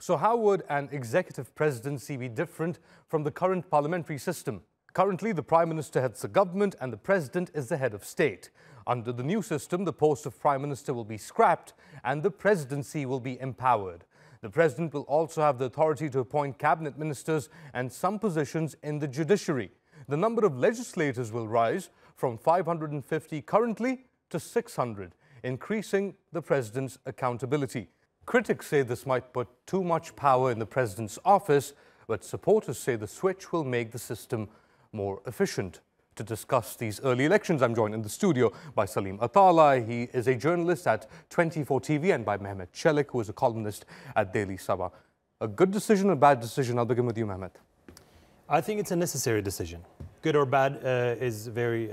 So how would an executive presidency be different from the current parliamentary system? Currently, the Prime Minister heads the government and the President is the head of state. Under the new system, the post of Prime Minister will be scrapped and the presidency will be empowered. The President will also have the authority to appoint cabinet ministers and some positions in the judiciary. The number of legislators will rise from 550 currently to 600, increasing the President's accountability. Critics say this might put too much power in the President's office, but supporters say the switch will make the system more efficient. To discuss these early elections, I'm joined in the studio by Selim Atalay. He is a journalist at 24 TV, and by Mehmet Celik, who is a columnist at Daily Sabah. A good decision, a bad decision? I'll begin with you, Mehmet. I think it's a necessary decision. Good or bad is very,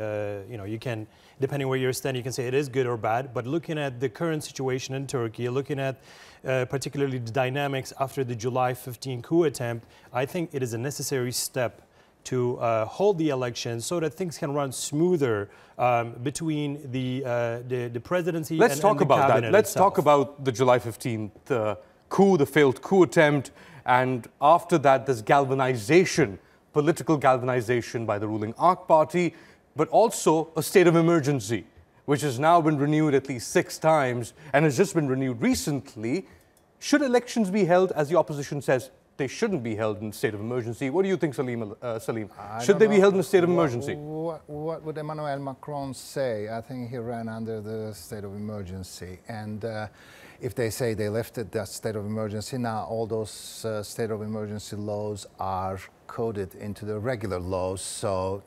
you can, depending where you stand, you can say it is good or bad. But looking at the current situation in Turkey, looking at particularly the dynamics after the July 15 coup attempt, I think it is a necessary step to hold the elections so that things can run smoother between the presidency and the cabinet. Let's talk about that. Let's talk about the July 15th coup, the failed coup attempt, and after that there's galvanization, political galvanization by the ruling AK party, but also a state of emergency, which has now been renewed at least 6 times and has just been renewed recently. Should elections be held, as the opposition says, they shouldn't be held in a state of emergency? What do you think, Salim? Should they be held in a state of emergency? What would Emmanuel Macron say? I think he ran under the state of emergency. And if they say they lifted that state of emergency, now all those state of emergency laws are coded into the regular laws. So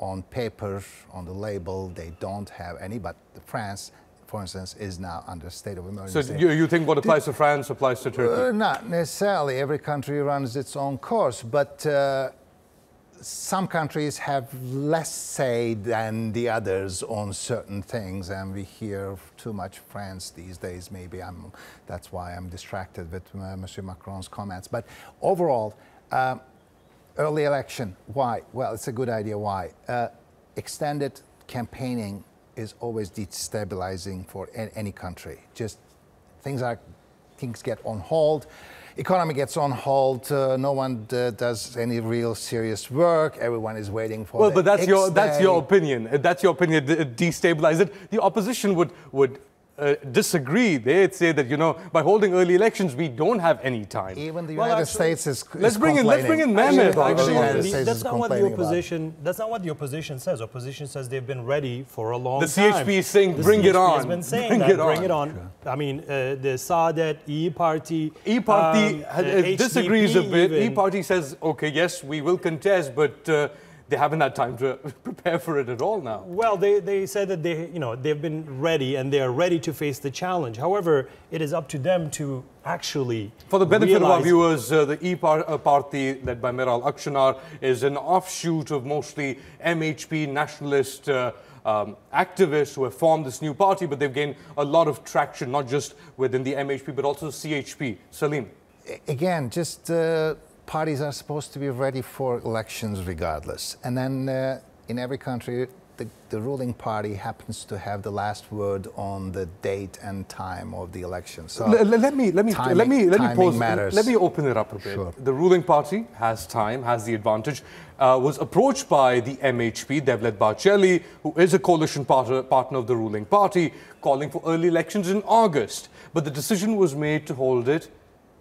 on paper, on the label, they don't have any, but France, for instance, is now under state of emergency. So you think what applies to France applies to Turkey? Not necessarily. Every country runs its own course, but some countries have less say than the others on certain things, and we hear too much France these days. Maybe that's why I'm distracted with Monsieur Macron's comments. But overall, early election, why? Well, it's a good idea. Why? Extended campaigning is always destabilizing for any country. Just things get on hold, economy gets on hold. No one does any real serious work. Everyone is waiting for. Well, but that's your opinion. That's your opinion. Destabilize it. The opposition would disagree. They'd say that, by holding early elections, we don't have any time. Even the United States is let's bring in Mehmet. Actually, that's not what the opposition. That's not what the opposition says. Opposition says they've been ready for a long time. The CHP is saying, "Bring it on." Has been saying bring it on. Sure. I mean, the Saadet, E-Party disagrees a bit. Even. E-Party says, "Okay, yes, we will contest, but." They haven't had time to prepare for it at all now. Well, they said that they've been ready and they are ready to face the challenge. However, it is up to them to actually For the benefit of our viewers, the E-Party led by Meral Akşener is an offshoot of mostly MHP nationalist activists who have formed this new party, but they've gained a lot of traction, not just within the MHP, but also CHP. Salim. Again, just... parties are supposed to be ready for elections regardless. And then in every country, the ruling party happens to have the last word on the date and time of the election. So let me pause. Matters. Let me open it up a bit. Sure. The ruling party has time, has the advantage. Was approached by the MHP, Devlet Bahçeli, who is a coalition partner of the ruling party, calling for early elections in August. But the decision was made to hold it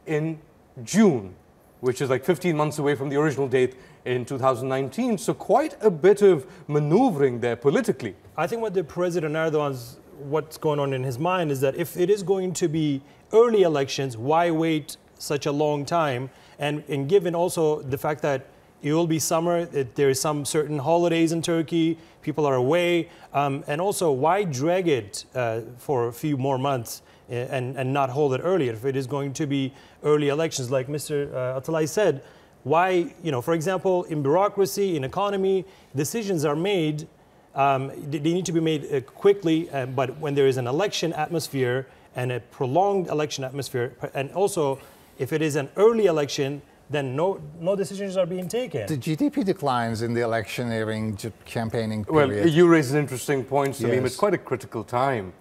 in June, which is like 15 months away from the original date in 2019. So quite a bit of maneuvering there politically. I think what the President Erdogan's, what's going on in his mind is that if it is going to be early elections, why wait such a long time? And given also the fact that it will be summer, there is some certain holidays in Turkey, people are away, and also why drag it for a few more months and not hold it earlier if it is going to be early elections? Like Mr. Atalay said, why, for example, in bureaucracy, in economy, decisions are made, they need to be made quickly, but when there is an election atmosphere and a prolonged election atmosphere, and also if it is an early election, then no decisions are being taken. The GDP declines in the electioneering campaigning period. Well, you raise an interesting point, Salim. Yes. It's quite a critical time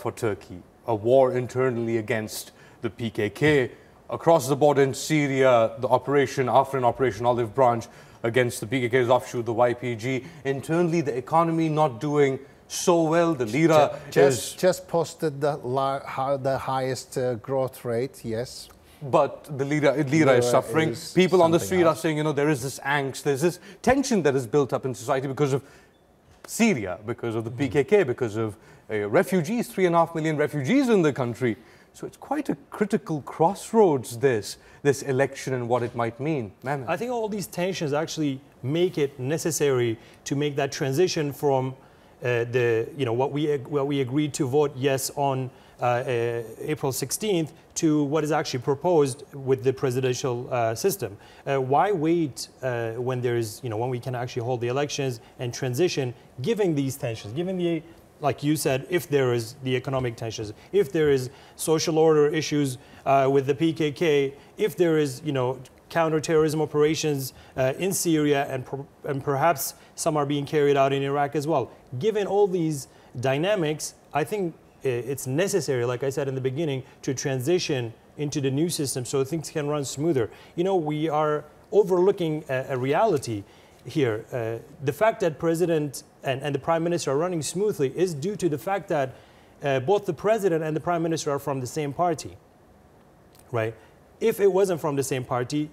for Turkey. A war internally against the PKK, across the border in Syria, the operation, after an Operation Olive Branch against the PKK's offshoot, the YPG, internally the economy not doing so well, the lira just posted the highest growth rate, yes. But the lira is suffering. People on the street are saying, you know, there is this angst, there's this tension that is built up in society because of Syria, because of the PKK, because of refugees, 3.5 million refugees in the country. So it's quite a critical crossroads, this election and what it might mean. Mehmet. I think all these tensions actually make it necessary to make that transition from what we agreed to vote yes on April 16th to what is actually proposed with the presidential system. Why wait when when we can actually hold the elections and transition, given these tensions, given the, like you said, if there is the economic tensions, if there is social order issues with the PKK, if there is, counterterrorism operations in Syria, and perhaps some are being carried out in Iraq as well. Given all these dynamics, I think it's necessary, like I said in the beginning, to transition into the new system so things can run smoother. We are overlooking a reality here. The fact that President and the Prime Minister are running smoothly is due to the fact that both the President and the Prime Minister are from the same party, right? If it wasn't from the same party,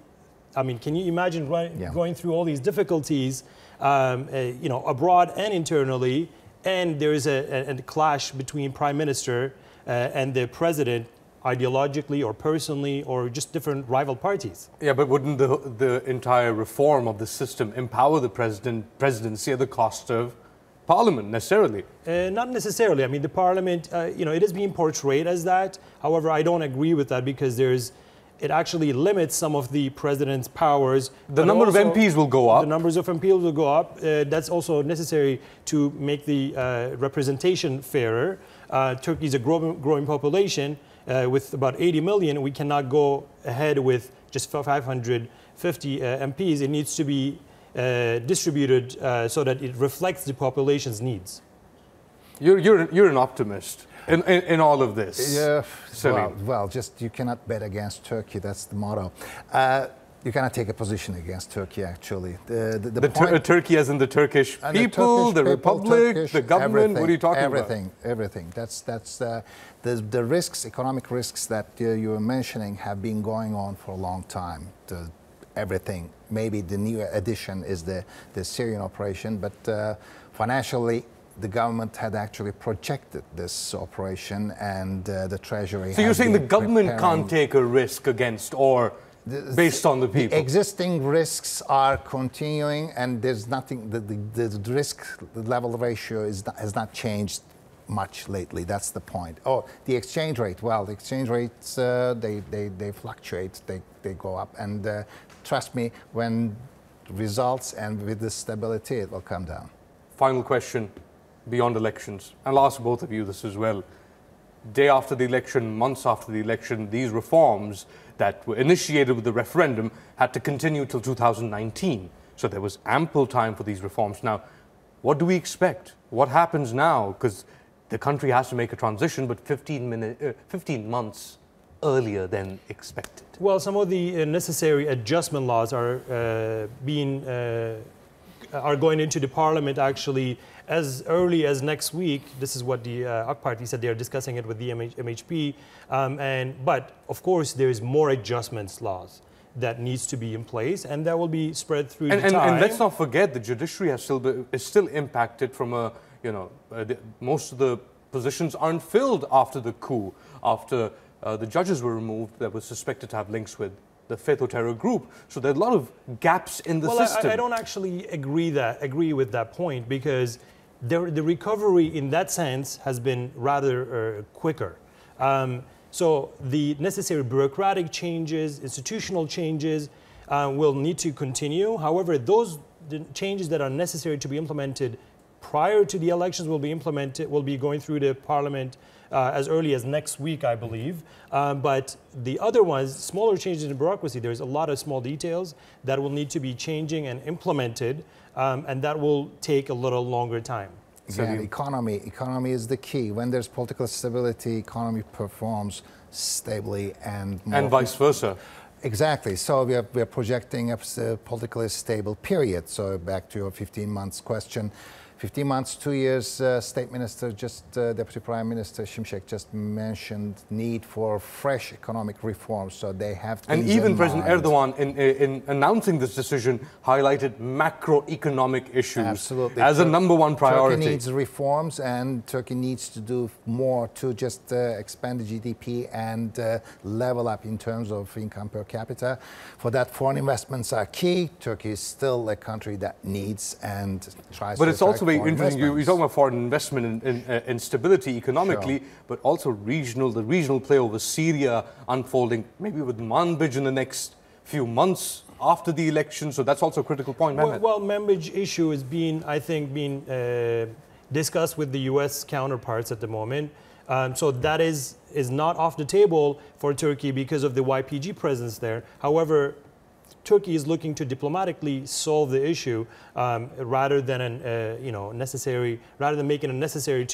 I mean, can you imagine going through all these difficulties, abroad and internally, and there is a clash between Prime Minister and the President, ideologically or personally, or just different rival parties? Yeah, but wouldn't the entire reform of the system empower the presidency at the cost of Parliament necessarily? Not necessarily. I mean, the Parliament, it is being portrayed as that. However, I don't agree with that because it actually limits some of the president's powers. The number of MPs will go up. The numbers of MPs will go up. That's also necessary to make the representation fairer. Turkey is a growing population with about 80 million. We cannot go ahead with just 550 MPs. It needs to be distributed so that it reflects the population's needs. You're an optimist in all of this. Yeah, well, just you cannot bet against Turkey. That's the motto. You cannot take a position against Turkey, actually. Turkey as in the Turkish people, the republic, the government, what are you talking about? Everything. That's the risks, economic risks that you were mentioning have been going on for a long time. Everything. Maybe the new addition is the Syrian operation, but financially, the government had actually projected this operation, and the Treasury. So you're saying the government can't take a risk against or based on the people? The existing risks are continuing, and there's nothing. The risk level ratio has not changed much lately. That's the point. Oh, the exchange rate. Well, the exchange rates they fluctuate. They go up, and trust me, when results and with the stability, it will come down. Final question. Beyond elections, and I'll ask both of you this as well. Day after the election, months after the election, these reforms that were initiated with the referendum had to continue till 2019. So there was ample time for these reforms. Now, what do we expect? What happens now? Because the country has to make a transition, but 15 months earlier than expected. Well, some of the necessary adjustment laws are going into the Parliament actually as early as next week. This is what the AK Party said. They are discussing it with the MHP. But of course, there is more adjustments laws that needs to be in place, and that will be spread through the time. And let's not forget, the judiciary is still impacted from most of the positions aren't filled after the coup, after the judges were removed that were suspected to have links with the Feto terror group. So there are a lot of gaps in the system. I don't actually agree with that point, because the recovery in that sense has been rather quicker. So the necessary bureaucratic changes, institutional changes will need to continue. However, the changes that are necessary to be implemented prior to the elections will be going through the Parliament as early as next week, I believe. But the other ones, smaller changes in bureaucracy, there's a lot of small details that will need to be changing and implemented, and that will take a little longer time. Again, economy is the key. When there's political stability, economy performs stably and more. And vice versa. Exactly. So we are projecting a politically stable period. So back to your 15 months question. 15 months, 2 years, State Minister, Deputy Prime Minister Şimşek just mentioned need for fresh economic reforms. So they have to. And even President Erdogan, in announcing this decision, highlighted macroeconomic issues as a #1 priority. Turkey needs reforms, and Turkey needs to do more to just expand the GDP and level up in terms of income per capita. For that, foreign investments are key. Turkey is still a country that needs and tries to. But it's also interesting. You're talking about foreign investment in stability economically, sure. but also the regional play over Syria unfolding, maybe with Manbij in the next few months after the election. So that's also a critical point, Mehmet. Well, Manbij issue is I think, being discussed with the U.S. counterparts at the moment. So that is not off the table for Turkey because of the YPG presence there. However, Turkey is looking to diplomatically solve the issue rather than making it necessary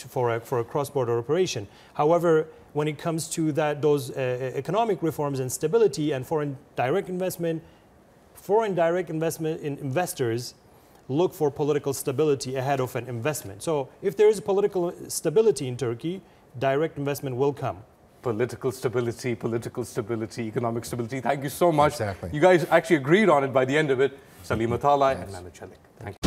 for a cross-border operation. However, when it comes to those economic reforms and stability and foreign direct investment investors look for political stability ahead of an investment. So if there is political stability in Turkey, direct investment will come. Political stability, economic stability. Thank you so much. Exactly. You guys actually agreed on it by the end of it. Selim Atalay and Mehmet Celik. Thank you.